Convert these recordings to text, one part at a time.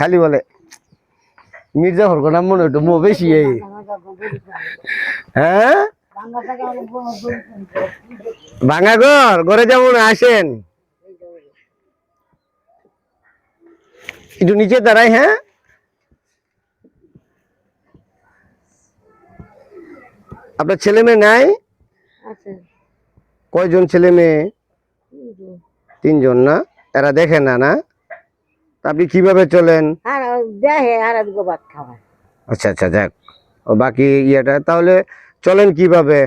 খালি বলে মির্জাফর নাম মনে হতো মো বেশি এই হ্যাঁ ভাঙা ঘরে যেমন আসেন একটু নিচে দাঁড়াই। হ্যাঁ আপনার ছেলে মেয়ে নাই? কয়জন ছেলে মেয়ে? 3 জন না? এরা দেখে না না? আপনি কিভাবে চলেন? আচ্ছা আচ্ছা যাক ও বাকি ইয়েটা তাহলে চলেন কিভাবে?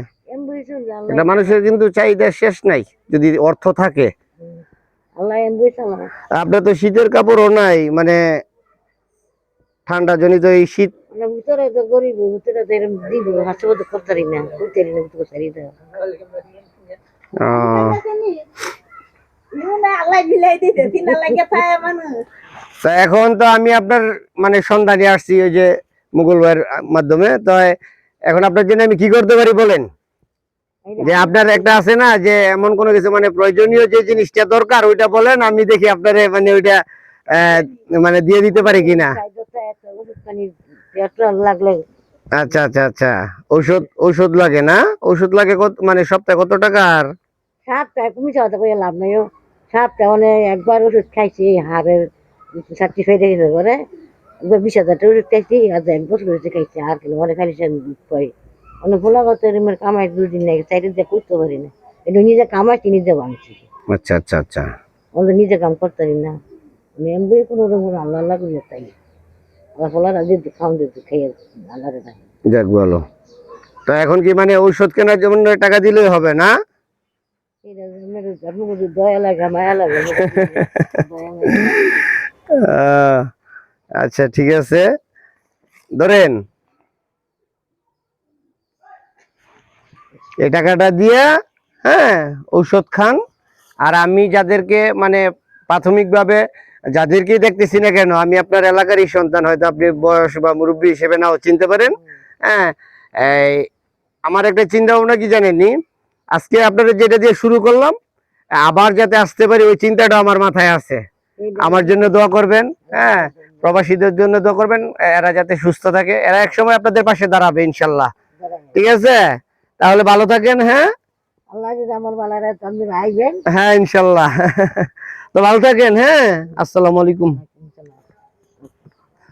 এটা মানুষের কিন্তু চাহিদা শেষ নাই যদি অর্থ থাকে। আপনার তো শীতের কাপড়ও নাই মানে ঠান্ডা জনিত এই শীত ভিতরে তো গরিব ভিতরে তো এরকম দিব হাসপাতাল করতে পারি না করতে পারি না তো সারি দাও তা এখন তো আমি আপনার মানে সন্ধানে আসছি ওই যে মুঘল ভাইয়ের মাধ্যমে। তো এখন আপনার জন্য আমি কি করতে পারি বলেন? যে আপনার একটা আছে না যে এমন কোনো কিছু মানে প্রয়োজনীয় যে জিনিসটা দরকার ওইটা বলেন, আমি দেখি আপনারে মানে ওইটা মানে দিয়ে দিতে পারি কিনা। আচ্ছা আচ্ছা আচ্ছা ঔষধ লাগে না? ঔষধ লাগে কত মানে সপ্তাহে কত টাকার? সপ্তাহে তুমি চাওয়াতে করে লাভ নাই। সপ্তাহে মানে একবার ওষুধ খাইছি হাড়ের সার্টিফাইড হয়ে গেছে পরে 20,000 টাকা ওষুধ খাইছি আর 1 বছর ওষুধ খাইছি আর কি মানে খালি পাই অনেক ভোলা গত কামাই 2 দিন লাগে 4 দিন করতে পারি না এটা নিজে কামাইছি নিজে ভাঙছি। আচ্ছা আচ্ছা আচ্ছা আমরা নিজে কাম করতে পারি না আমি এমনি কোনো রকম আল্লাহ আল্লাহ করি তাই আল্লাহ ফলার আগে খাওয়ান দিতে খেয়ে আল্লাহ রে যাক বলো। তো এখন কি মানে ঔষধ কেনার জন্য টাকা দিলেই হবে না? আচ্ছা ঠিক আছে ধরেন এই টাকাটা দিয়ে হ্যাঁ ঔষধ খান। আর আমি যাদেরকে মানে প্রাথমিকভাবে যাদেরকে দেখতেছি না কেন আমি আপনার এলাকারই সন্তান, হয়তো আপনি বয়স বা মুরব্বী হিসেবে নাও চিনতে পারেন। হ্যাঁ আমার একটা চিন্তা ভাবনা কি জানেননি, আজকে আপনারা যেটা দিয়ে শুরু করলাম আবার যাতে আসতে পারি ওই চিন্তাটা আমার মাথায় আছে। আমার জন্য দোয়া করবেন। হ্যাঁ প্রবাসীদের জন্য দোয়া করবেন, এরা যাতে সুস্থ থাকে, এরা একসময় আপনাদের পাশে দাঁড়াবে ইনশাল্লাহ। ঠিক আছে তাহলে ভালো থাকেন। হ্যাঁ হ্যাঁ ইনশাল্লাহ তো ভালো থাকেন। হ্যাঁ আসসালামু আলাইকুম।